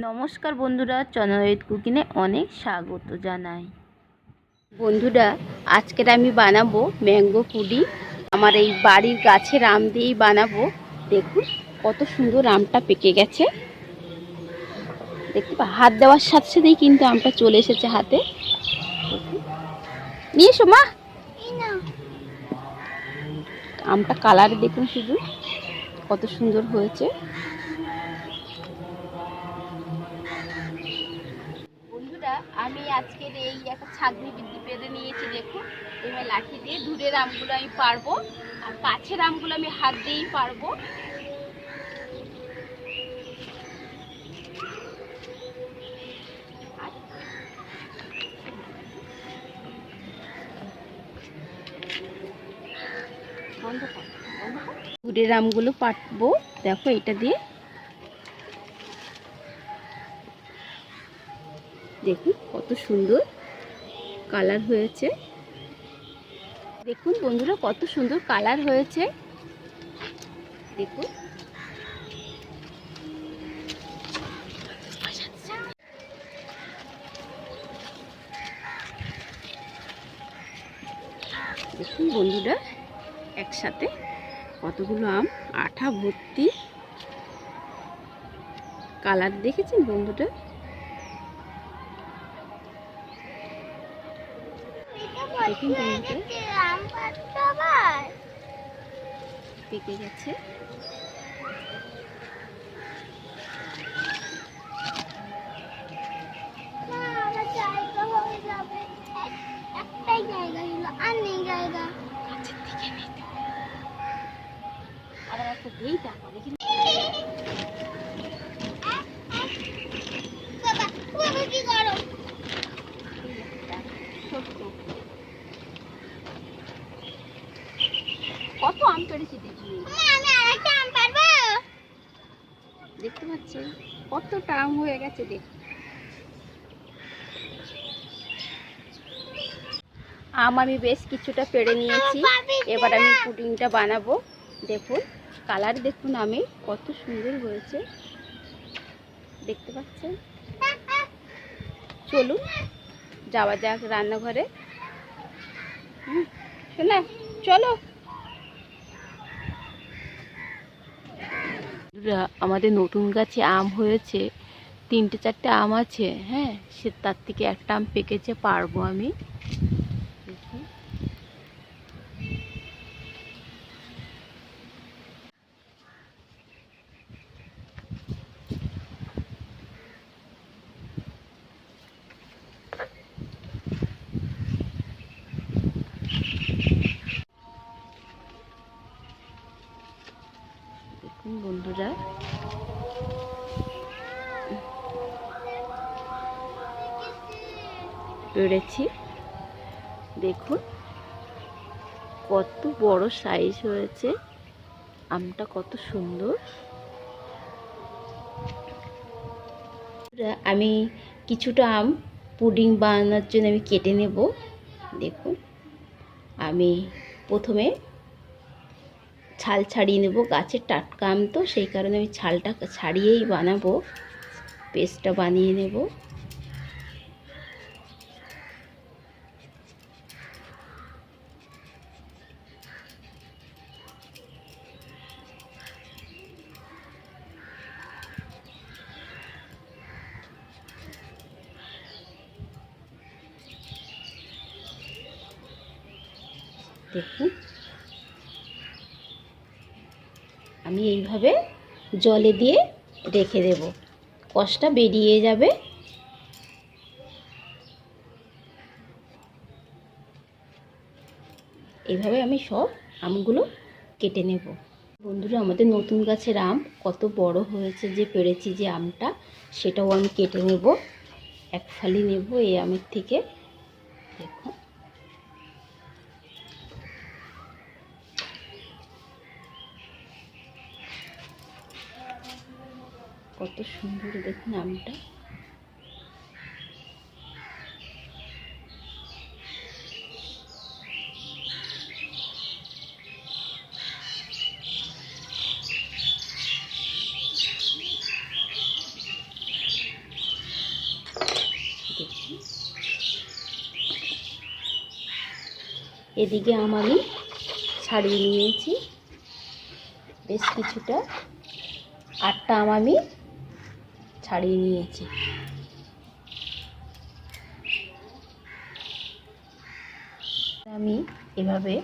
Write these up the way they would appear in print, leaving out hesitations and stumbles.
নমস্কার বন্ধুরা, চন্দনা কুকিংয়ে অনেক স্বাগত জানাই। বন্ধুরা, আজকের আমি বানাবো ম্যাঙ্গো পুডিং। আমার এই বাড়ির গাছের আম দিয়েই বানাবো। দেখুন কত সুন্দর আমটা পেকে গেছে। দেখতে হাত দেওয়ার সাথে সাথেই কিন্তু আমটা চলে এসেছে হাতে। নিয়ে এসো মা। আমটা কালার দেখুন শুধু কত সুন্দর হয়েছে। বন্ধুরা, আমি আজকের এই একটা ছাগনি বৃদ্ধি পেরে নিয়েছি। দেখুন এবার লাঠি দিয়ে দূরের আমগুলো আমি পারবো, আর কাছের আমগুলো আমি হাত দিয়েই পারবো। দূরের আমগুলো পারবো, দেখো এটা দিয়ে। দেখুন কত সুন্দর কালার হয়েছে। দেখুন বন্ধুরা, কত সুন্দর কালার হয়েছে। দেখুন দেখুন বন্ধুরা, একসাথে কতগুলো আম, আঠা ভর্তি। কালার দেখেছেন বন্ধুরা? দেখুন বন্ধুরা, পেকে গেছে। আবার একটা দিই, তারপর দেখি কত আম পেড়েছি। দেখতে পাচ্ছেন কতটা আম হয়ে গেছে। দেখুন আম আমি বেশ কিছুটা পেড়ে নিয়েছি। এবার আমি পুডিংটা বানাবো। দেখুন কালার দেখুন আমি কত সুন্দর হয়েছে, দেখতে পাচ্ছেন। চলুন যাওয়া যাক রান্নাঘরে। শোনা, চলো। আমাদের নতুন গাছে আম হয়েছে, 3-4টে আম আছে। হ্যাঁ, সে তার থেকে একটা আম পেকেছে, পারবো আমি। দেখুন বন্ধুরা, পেড়েছি। দেখুন কত বড় সাইজ হয়েছে আমটা, কত সুন্দর। আমি কিছুটা আম পুডিং বানানোর জন্য আমি কেটে নেব। দেখুন আমি প্রথমে ছাল ছাড়িয়ে নেব। গাছের টাটকা আম তো, সেই কারণে আমি ছালটা ছাড়িয়েই বানাবো, পেস্টটা বানিয়ে নেব। দেখুন আমি এইভাবে জলে দিয়ে রেখে দেব, কষটা বেরিয়ে যাবে। এইভাবে আমি সব আমগুলো কেটে নেব। বন্ধুরা, আমাদের নতুন গাছের আম কত বড় হয়েছে, যে পেড়েছি যে আমটা, সেটাও আমি কেটে নেব। এক ফালি নেব এই আমের থেকে। দেখুন কত সুন্দর, দেখুন আমটা। এদিকে আমি ছাড়িয়ে নিয়েছি বেশ কিছুটা, 8টা আমি ছাড়িয়ে নিয়েছি। আমি এভাবে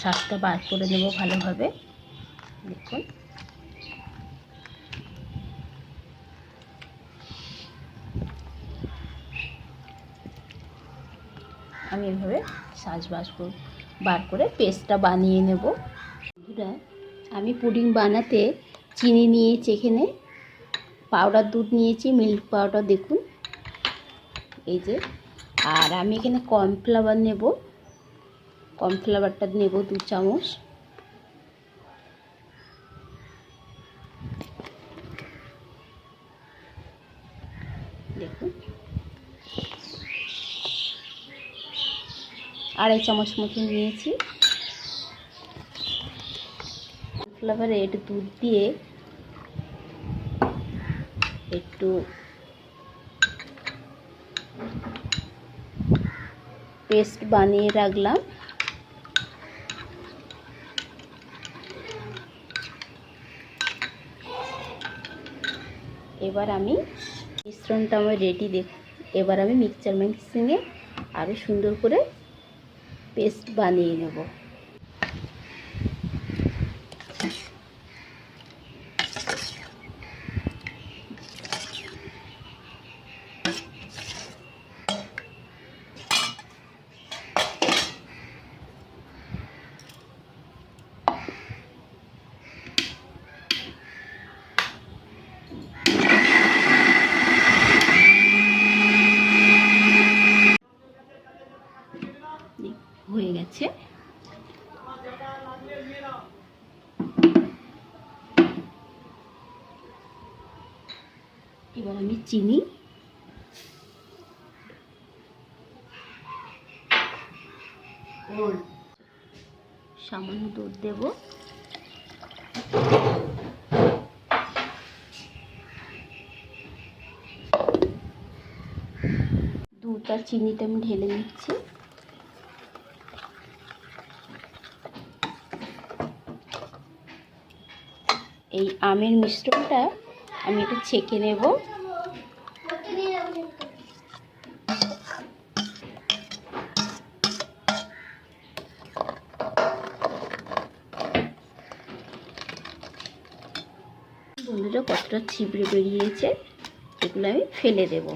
শাঁসটা বার করে নেব ভালোভাবে। দেখুন আমি এভাবে শাঁস বার করে পেস্টটা বানিয়ে নেব। বন্ধুরা, আমি পুডিং বানাতে চিনি নিয়েছি, এখানে পাউডার দুধ নিয়েছি, মিল্ক পাউডার দেখুন এই যে, আর আমি এখানে কর্নফ্লাওয়ার নেব, কর্নফ্লাওয়ারটা নেব 2 চামচ। দেখুন 2.5 চামচ মতো নিয়েছি। কর্নফ্লাওয়ারে একটু দুধ দিয়ে একটু পেস্ট বানিয়ে রাখলাম। এবার আমি মিশ্রণটা আমার রেডি। দেখুন এবার আমি মিক্সচার মেশিনে আরও সুন্দর করে পেস্ট বানিয়ে নেব। হয়ে গেছে। এবার আমি চিনি সামান্য দুধ দেব। দুধ আর চিনিটা আমি ঢেলে নিচ্ছি। এই আমের মিশ্রণটা আমি একটু ছেঁকে নেব। বন্ধুরা কতটা ছিবড়ে বেরিয়েছে, এগুলো আমি ফেলে দেব।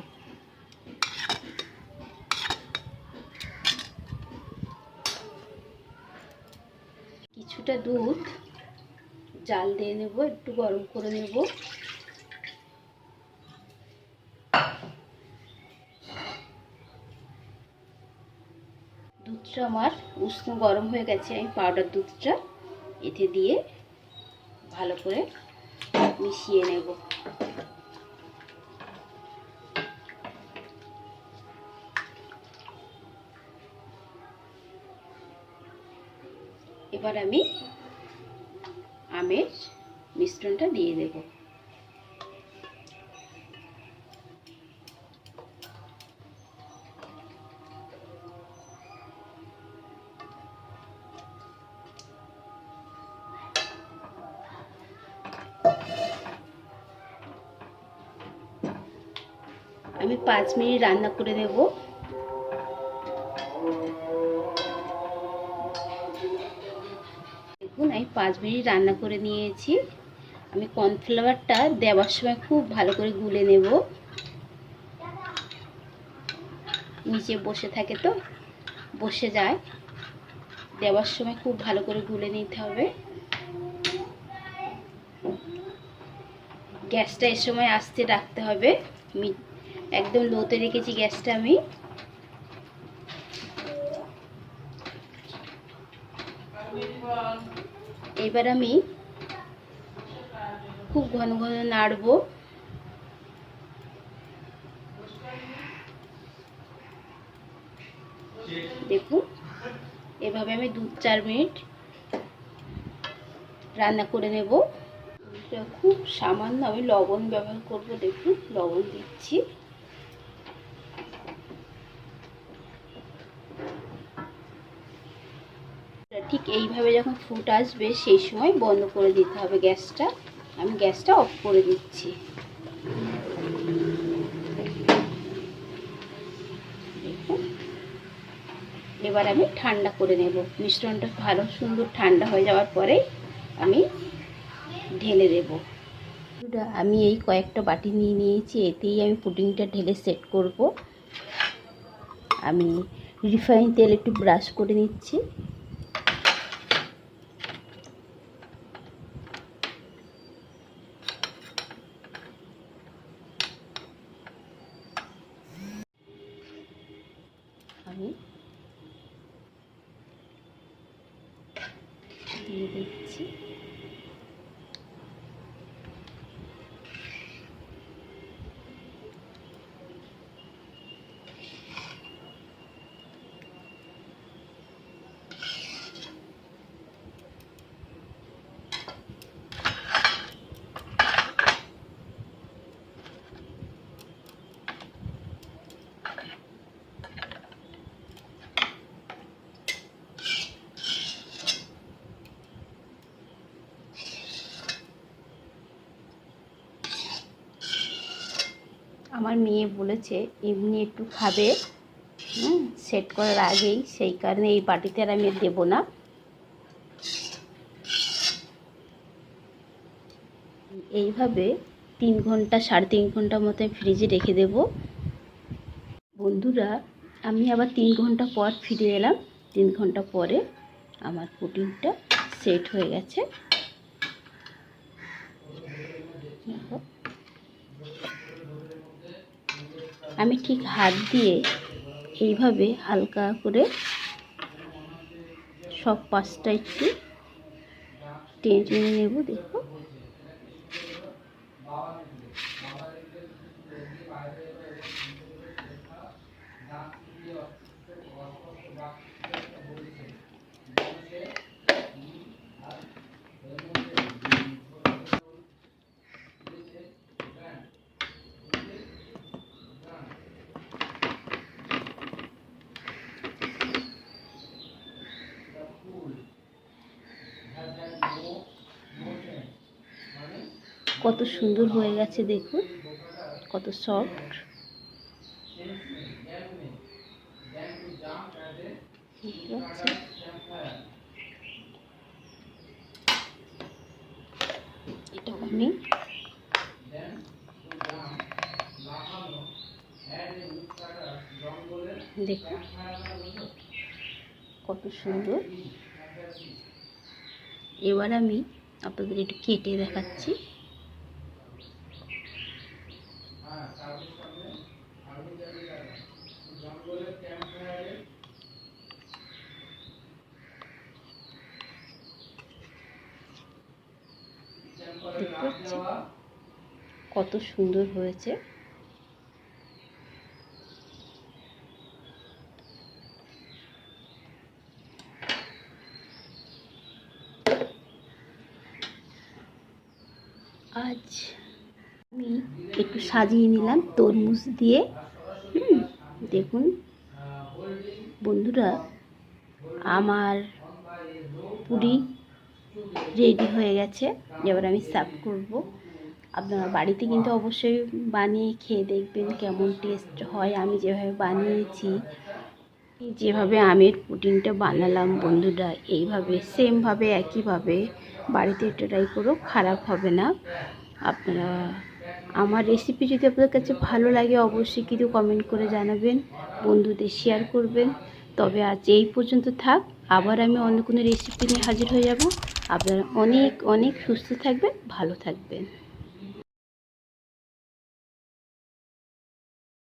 কিছুটা দুধ জাল দিয়ে নেব, একটু গরম করে নেব। দুধটা আমার উষ্ণ গরম হয়ে গেছে, আমি পাউডার দুধটা এতে দিয়ে ভালো করে মিশিয়ে নেব। এবার আমি আমের মিশ্রণটা দিয়ে দেব। আমি 5 মিনিট রান্না করে নেব। দেখুন আমি 5 মিনিট রান্না করে নিয়েছি। আমি কর্নফ্লাওয়ারটা দেওয়ার সময় খুব ভালো করে গুলে নেব, নিচে বসে থাকে তো বসে যায়, দেওয়ার সময় খুব ভালো করে গুলে নিতে হবে। গ্যাসটা এর সময় আস্তে রাখতে হবে, একদম লোতে রেখেছি গ্যাসটা আমি। এবার আমি খুব ঘন ঘন নাড়বো। দেখুন এভাবে আমি 2-4 মিনিট রান্না করে নেব। খুব সামান্য আমি লবণ ব্যবহার করব। দেখুন লবণ দিচ্ছি। ঠিক এইভাবে যখন ফুট আসবে সেই সময় বন্ধ করে দিতে হবে গ্যাসটা। আমি গ্যাসটা অফ করে দিচ্ছি। দেখুন, এবার আমি ঠান্ডা করে নেব। মিশ্রণটা ভালো সুন্দর ঠান্ডা হয়ে যাওয়ার পরে আমি ঢেলে দেব। আমি এই কয়েকটা বাটি নিয়ে নিয়েছি, এতেই আমি পুডিংটা ঢেলে সেট করব। আমি রিফাইন তেল একটু ব্রাশ করে নিচ্ছি। আমি দিয়ে দিচ্ছি। আমার মেয়ে বলেছে এমনি একটু খাবে সেট করার আগেই, সেই কারণে এই বাটিতে আর আমি দেবো না। এইভাবে 3 ঘন্টা 3.5 ঘন্টা মতো ফ্রিজে রেখে দেব। বন্ধুরা, আমি আবার 3 ঘন্টা পর ফিরে এলাম। 3 ঘন্টা পরে আমার পুডিংটা সেট হয়ে গেছে। আমি ঠিক হাত দিয়ে এইভাবে হালকা করে সব পাশটা একটু টেনে নেব। দেখো, কত সুন্দর হয়ে গেছে। দেখুন কত সফট। এটা আমি দেখুন কত সুন্দর। এবার আমি আপনাদের একটু কেটে দেখাচ্ছি। দেখতে পাচ্ছেন কত সুন্দর হয়েছে। আজ আমি একটু সাজিয়ে নিলাম তরমুজ দিয়ে। দেখুন বন্ধুরা, আমার পুডিং রেডি হয়ে গেছে। এবার আমি সার্ভ করব। আপনারা বাড়িতে কিন্তু অবশ্যই বানিয়ে খেয়ে দেখবেন কেমন টেস্ট হয়। আমি যেভাবে বানিয়েছি, যেভাবে আমের পুডিংটা বানালাম বন্ধুরা, এইভাবে সেমভাবে একইভাবে বাড়িতে ট্রাই করো, খারাপ হবে না। আপনারা আমার রেসিপি যদি আপনাদের কাছে ভালো লাগে অবশ্যই কিন্তু কমেন্ট করে জানাবেন, বন্ধুদের শেয়ার করবেন। তবে আজ এই পর্যন্ত থাক, আবার আমি অন্য কোনো রেসিপি নিয়ে হাজির হয়ে যাব। আপনারা অনেক অনেক সুস্থ থাকবেন, ভালো থাকবেন।